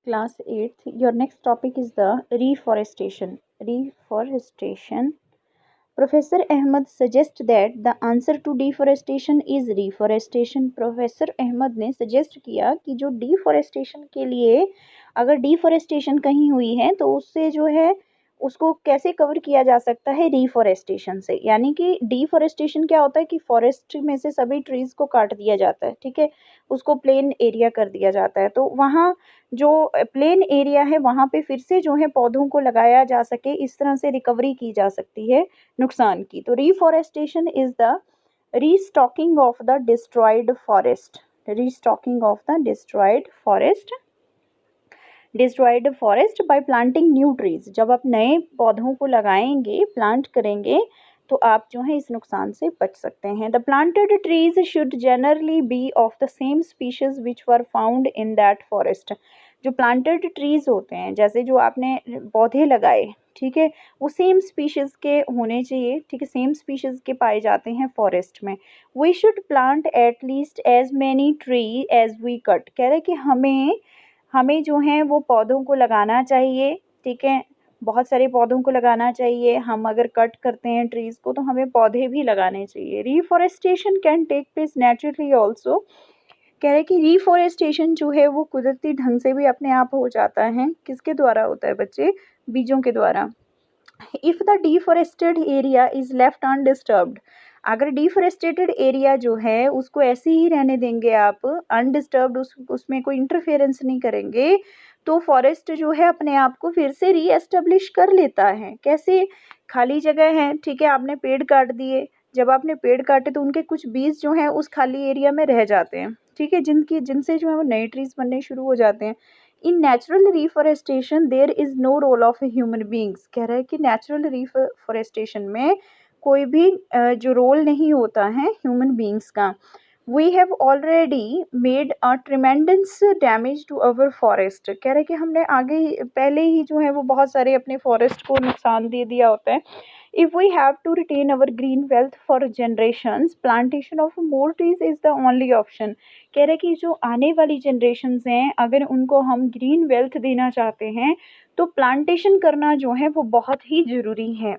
Class 8th. Your next topic is the reforestation. Reforestation. Professor Ahmed suggests that the answer to deforestation is reforestation. Professor Ahmad ने suggest किया कि जो deforestation के लिए अगर deforestation कहीं हुई है तो उससे जो है उसको कैसे कवर किया जा सकता है रिफॉरेस्टेशन से। यानी कि डिफॉरेस्टेशन क्या होता है कि फॉरेस्ट में से सभी ट्रीज को काट दिया जाता है, ठीक है, उसको प्लेन एरिया कर दिया जाता है, तो वहाँ जो प्लेन एरिया है वहाँ पे फिर से जो है पौधों को लगाया जा सके, इस तरह से रिकवरी की जा सकती है नुकसान की। तो reforestation is the restocking of the destroyed forest. Restocking of the destroyed forest by planting new trees. जब आप नए पौधों को लगाएंगे, प्लांट करेंगे, तो आप जो है इस नुकसान से बच सकते हैं। The planted trees should generally be of the same species which were found in that forest. जो प्लांटेड ट्रीज होते हैं, जैसे जो आपने पौधे लगाए, ठीक है, वो सेम स्पीशीज के होने चाहिए, ठीक है, सेम स्पीशीज के पाए जाते हैं फॉरेस्ट में। We should plant at least as many tree as we cut. कह रहे कि हमें जो है वो पौधों को लगाना चाहिए, ठीक है, बहुत सारे पौधों को लगाना चाहिए। हम अगर कट करते हैं ट्रीज को तो हमें पौधे भी लगाने चाहिए। Reforestation can take place naturally also. कह रहे कि रिफॉरेस्टेशन जो है वो कुदरती ढंग से भी अपने आप हो जाता है। किसके द्वारा होता है बच्चे? बीजों के द्वारा। If the deforested area is left undisturbed. अगर डिफॉरेस्टेटेड एरिया जो है उसको ऐसे ही रहने देंगे आप अनडिस्टर्ब्ड, उसमें कोई इंटरफेरेंस नहीं करेंगे, तो फॉरेस्ट जो है अपने आप को फिर से रीएस्टेब्लिश कर लेता है। कैसे? खाली जगह है, ठीक है, आपने पेड़ काट दिए, जब आपने पेड़ काटे तो उनके कुछ बीज जो हैं उस खाली एरिया में रह जाते हैं, ठीक है, जिनसे जो है वो नए ट्रीज बनने शुरू हो जाते हैं। In natural reforestation there is no role of human beings. कह रहा है कि नेचुरल रिफॉरेस्टेशन में कोई भी जो रोल नहीं होता है ह्यूमन बींग्स का। We have already made a tremendous damage to our forest. कह रहे कि हमने पहले ही जो है वो बहुत सारे अपने फॉरेस्ट को नुकसान दे दिया होता है। If we have to retain our green wealth for generations, plantation of more trees is the only option. कह रहे कि जो आने वाली जनरेशन्स हैं, अगर उनको हम ग्रीन वेल्थ देना चाहते हैं तो प्लांटेशन करना जो है वो बहुत ही ज़रूरी है।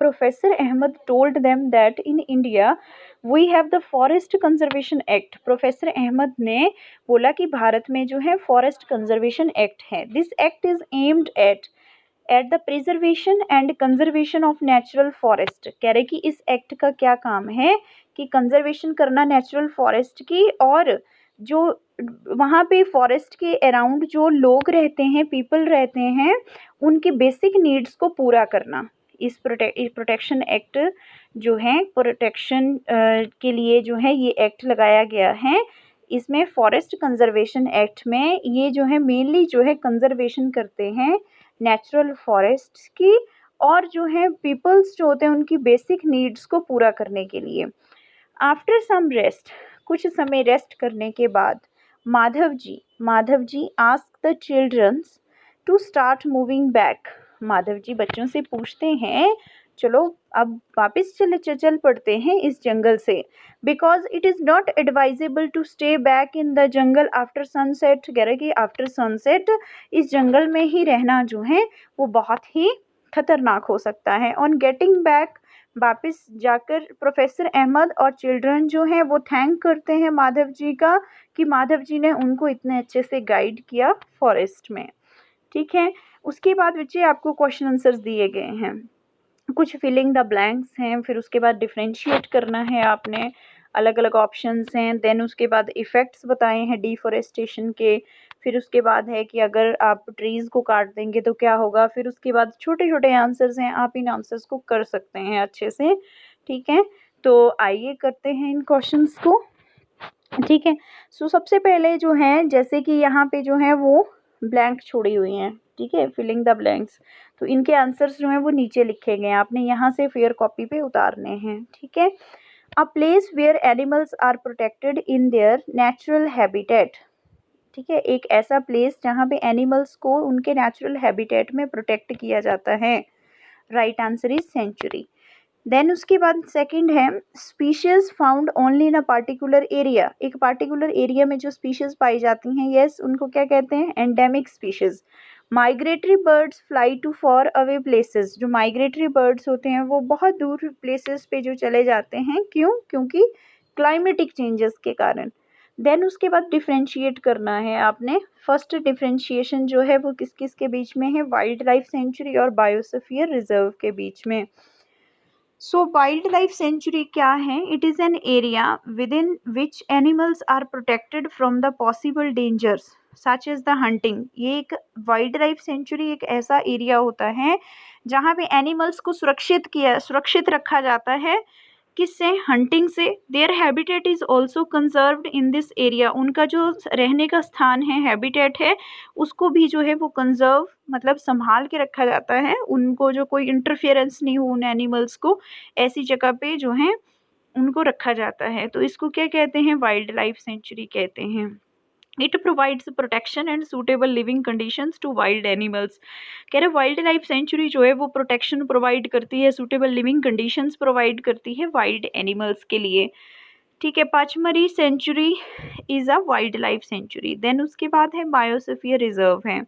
Professor Ahmad told them that in India we have the forest conservation act. Professor Ahmad ने बोला कि भारत में जो है फॉरेस्ट कंजर्वेशन एक्ट है। This act is aimed at the preservation and conservation of natural forest. कह रहे कि इस एक्ट का क्या काम है कि कंजर्वेशन करना नेचुरल फॉरेस्ट की, और जो वहाँ पे फॉरेस्ट के अराउंड जो लोग रहते हैं, पीपल रहते हैं, उनकी बेसिक नीड्स को पूरा करना। इस प्रोटेक्शन एक्ट जो है, प्रोटेक्शन के लिए जो है ये एक्ट लगाया गया है। इसमें फॉरेस्ट कंजर्वेशन एक्ट में ये जो है मेनली जो है कंजर्वेशन करते हैं नेचुरल फॉरेस्ट की, और जो है पीपल्स जो होते हैं उनकी बेसिक नीड्स को पूरा करने के लिए। आफ्टर सम रेस्ट, कुछ समय रेस्ट करने के बाद, Madhav ji ask the childrens to start moving back. Madhav ji बच्चों से पूछते हैं चलो अब वापस चल पड़ते हैं इस जंगल से। Because it is not advisable to stay back in the jungle after sunset. कह रहे कि आफ्टर सनसेट इस जंगल में ही रहना जो है वो बहुत ही खतरनाक हो सकता है। ऑन गेटिंग बैक, वापस जाकर प्रोफेसर अहमद और चिल्ड्रन जो हैं वो थैंक करते हैं माधव जी का कि माधव जी ने उनको इतने अच्छे से गाइड किया फॉरेस्ट में, ठीक है। उसके बाद बच्चे आपको क्वेश्चन आंसर्स दिए गए हैं, कुछ फिलिंग द ब्लैंक्स हैं, फिर उसके बाद डिफ्रेंशिएट करना है आपने, अलग अलग ऑप्शंस हैं, देन उसके बाद इफ़ेक्ट्स बताए हैं डिफॉरेस्टेशन के, फिर उसके बाद है कि अगर आप ट्रीज़ को काट देंगे तो क्या होगा, फिर उसके बाद छोटे छोटे आंसर्स हैं, आप इन आंसर्स को कर सकते हैं अच्छे से, ठीक है। तो आइए करते हैं इन क्वेश्चंस को, ठीक है। सो सबसे पहले जो है, जैसे कि यहाँ पे जो है वो ब्लैंक छोड़ी हुई हैं, ठीक है, फिलिंग द ब्लैंक्स, तो इनके आंसर्स जो हैं वो नीचे लिखे गए हैं, आपने यहाँ से फेयर कॉपी पे उतारने हैं, ठीक है। A place where animals are protected in their natural habitat, ठीक है, एक ऐसा प्लेस जहाँ पे एनिमल्स को उनके नेचुरल हैबिटेट में प्रोटेक्ट किया जाता है। Right answer is sanctuary. Then उसके बाद सेकंड है species found only in a particular area. एक पार्टिकुलर एरिया में जो स्पीशीज पाई जाती हैं, यस, उनको क्या कहते हैं? Endemic species. Migratory birds fly to far away places. जो माइग्रेटरी बर्ड्स होते हैं वो बहुत दूर प्लेसेस पे जो चले जाते हैं, क्यों? क्योंकि क्लाइमेटिक चेंजेस के कारण। देन उसके बाद डिफ्रेंशिएट करना है आपने। फर्स्ट डिफ्रेंशिएशन जो है वो किस किस के बीच में है? वाइल्ड लाइफ सेंचुरी और बायोस्फीयर रिजर्व के बीच में। सो वाइल्ड लाइफ सेंचुरी क्या है? It is an area within which animals are protected from the possible dangers such as the hunting. ये एक वाइल्ड लाइफ सेंचुरी एक ऐसा एरिया होता है जहाँ पे एनिमल्स को सुरक्षित रखा जाता है। किससे? हंटिंग से। Their habitat is also conserved in this area. उनका जो रहने का स्थान है, हैबिटेट है, उसको भी जो है वो कंजर्व मतलब संभाल के रखा जाता है। उनको जो कोई इंटरफेरेंस नहीं हो उन एनिमल्स को, ऐसी जगह पे जो है उनको रखा जाता है। तो इसको क्या कहते हैं? वाइल्ड लाइफ सेंचुरी कहते हैं। It provides protection and suitable living conditions to wild animals. कह रहे वाइल्ड लाइफ सेंचुरी जो है वो प्रोटेक्शन प्रोवाइड करती है, सूटेबल लिविंग कंडीशंस प्रोवाइड करती है वाइल्ड एनिमल्स के लिए। ठीक है, Pachmarhi sanctuary is a wild life sanctuary. Then उसके बाद है बायोस्फीयर रिजर्व है।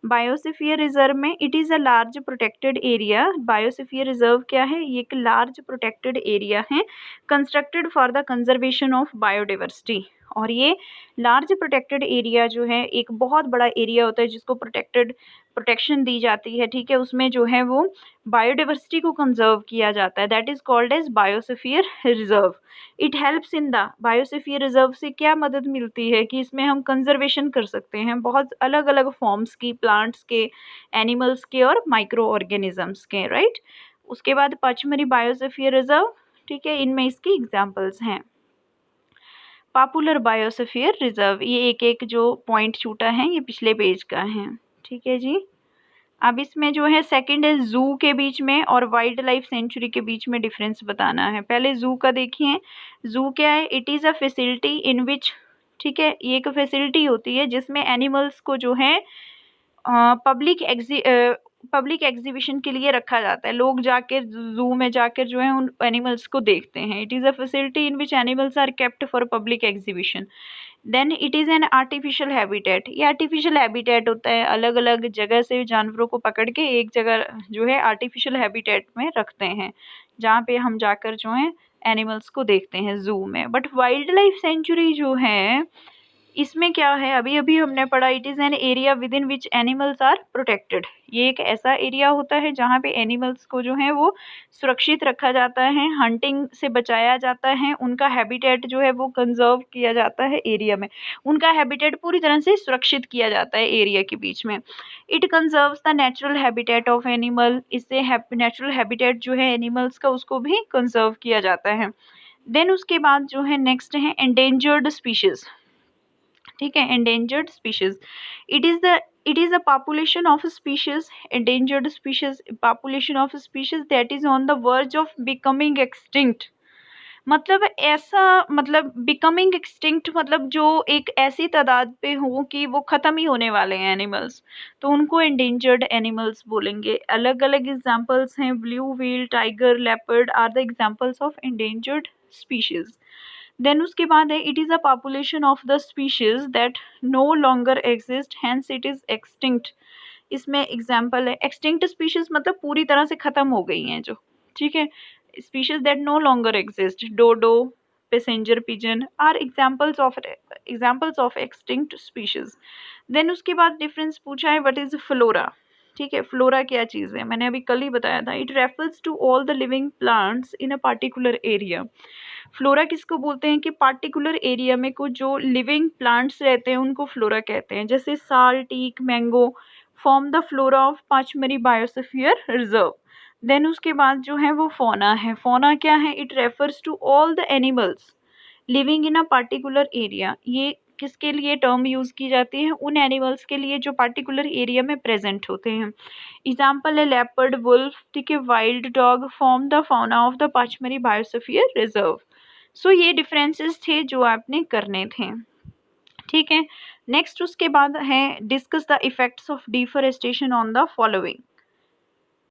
बायोस्फीयर रिजर्व में it is a large protected area. Biosphere reserve क्या है? ये एक लार्ज प्रोटेक्टेड एरिया है constructed for the conservation of biodiversity. और ये लार्ज प्रोटेक्टेड एरिया जो है एक बहुत बड़ा एरिया होता है जिसको प्रोटेक्शन दी जाती है। ठीक है, उसमें जो है वो बायोडाइवर्सिटी को कंजर्व किया जाता है। That is called as biosphere reserve. It helps in the biosphere reserve से क्या मदद मिलती है कि इसमें हम कंजर्वेशन कर सकते हैं बहुत अलग अलग फॉर्म्स की, प्लांट्स के, एनिमल्स के और माइक्रो ऑर्गेनिजम्स के, राइट। उसके बाद पचमरी बायोस्फीयर रिजर्व, ठीक है, इनमें इसकी एग्जाम्पल्स हैं। पॉपुलर बायोस्फीयर रिजर्व, ये एक एक जो पॉइंट छूटा है ये पिछले पेज का है। ठीक है जी। अब इसमें जो है सेकंड है जू के बीच में और वाइल्ड लाइफ सेंचुरी के बीच में डिफरेंस बताना है। पहले जू का देखिए। जू क्या है? It is a facility in which, ठीक है, ये एक फैसिलिटी होती है जिसमें एनिमल्स को जो है पब्लिक एग्जीबिशन के लिए रखा जाता है। लोग जाकर जू में जाकर जो है उन एनिमल्स को देखते हैं। It is a facility in which animals are kept for public exhibition. Then it is an artificial habitat. ये आर्टिफिशियल हैबिटेट होता है, अलग अलग जगह से जानवरों को पकड़ के एक जगह जो है आर्टिफिशियल हैबिटेट में रखते हैं, जहाँ पे हम जाकर जो है एनिमल्स को देखते हैं जू में। बट वाइल्ड लाइफ सेंचुरी जो है इसमें क्या है? अभी अभी हमने पढ़ा, it is an area within which animals are protected. ये एक ऐसा एरिया होता है जहाँ पे एनिमल्स को जो है वो सुरक्षित रखा जाता है, हंटिंग से बचाया जाता है, उनका हैबिटेट जो है वो कंजर्व किया जाता है एरिया में, उनका हैबिटेट पूरी तरह से सुरक्षित किया जाता है एरिया के बीच में। It conserves the natural habitat of animal. इससे नेचुरल हैबिटेट जो है एनिमल्स का उसको भी कंजर्व किया जाता है। देन उसके बाद जो है नेक्स्ट है एंडेंजर्ड स्पीशीज। ठीक है, endangered species, it is a population of species, endangered species, population of species that is on the verge of becoming extinct. मतलब ऐसा, मतलब बिकमिंग एक्सटिंक्ट मतलब जो एक ऐसी तादाद पे हो कि वो खत्म ही होने वाले हैं एनिमल्स, तो उनको एंडेंजर्ड एनिमल्स बोलेंगे। अलग अलग एग्जांपल्स हैं, blue whale, tiger, leopard are the examples of endangered species. Then उसके बाद है it is a population of the species that no longer exist hence it is extinct. इसमें एग्जाम्पल है एक्सटिंक्ट स्पीशीज मतलब पूरी तरह से ख़त्म हो गई हैं जो, ठीक है। Species that no longer exist, dodo, passenger pigeon are examples of extinct species. Then उसके बाद डिफरेंस पूछा है व्हाट इज फ्लोरा। ठीक है, फ्लोरा क्या चीज़ है? मैंने अभी कल ही बताया था। It refers to all the living plants in a particular area. Flora किसको बोलते हैं कि पार्टिकुलर एरिया में कुछ जो लिविंग प्लांट्स रहते हैं उनको फ्लोरा कहते हैं। जैसे sal, teak, mango form the flora of Pachmarhi biosphere reserve. Then उसके बाद जो है वो फोना है। फोना क्या है? It refers to all the animals living in a particular area. ये किसके लिए टर्म यूज की जाती है? उन एनिमल्स के लिए जो पार्टिकुलर एरिया में प्रेजेंट होते हैं। एग्जाम्पल है लेपर्ड, वुल्फ, ठीक है, wild dog form the fauna of the Pachmarhi biosphere reserve. So ये डिफरेंसेस थे जो आपने करने थे। ठीक है, नेक्स्ट उसके बाद है discuss the effects of deforestation on the following.